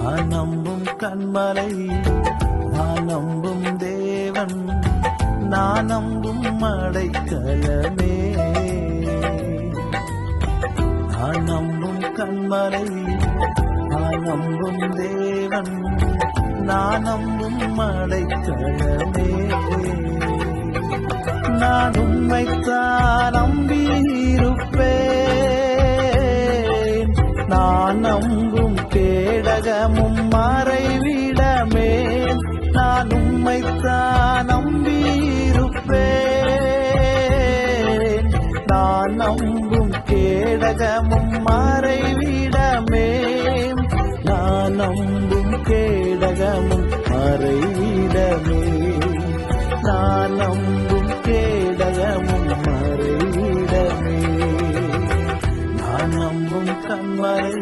நான் நம்பும் கண்மலை, நான் நம்பும் தேவன், நான் நம்பும் அடைக்கலமே. நான் நம்பும் கண்மலை, நான் நம்பும் தேவன், நான் நம்பும் அடைக்கலமே. நான் உம்மைத்தான் நம்பியிருப்பேன், நான் நம்பும் கேடகமும் மறைவிடமே. நான் உம்மைத்தான் நம்பியிருப்பேன், நான் நம்பும் கேடகமும் மறைவிடமே. நான் நம்பும் கேடகமும் மறைவிடமே. நான் நம்பும் கேடகமும் மறைவிடமே. நான் நம்பும் கண்மலை,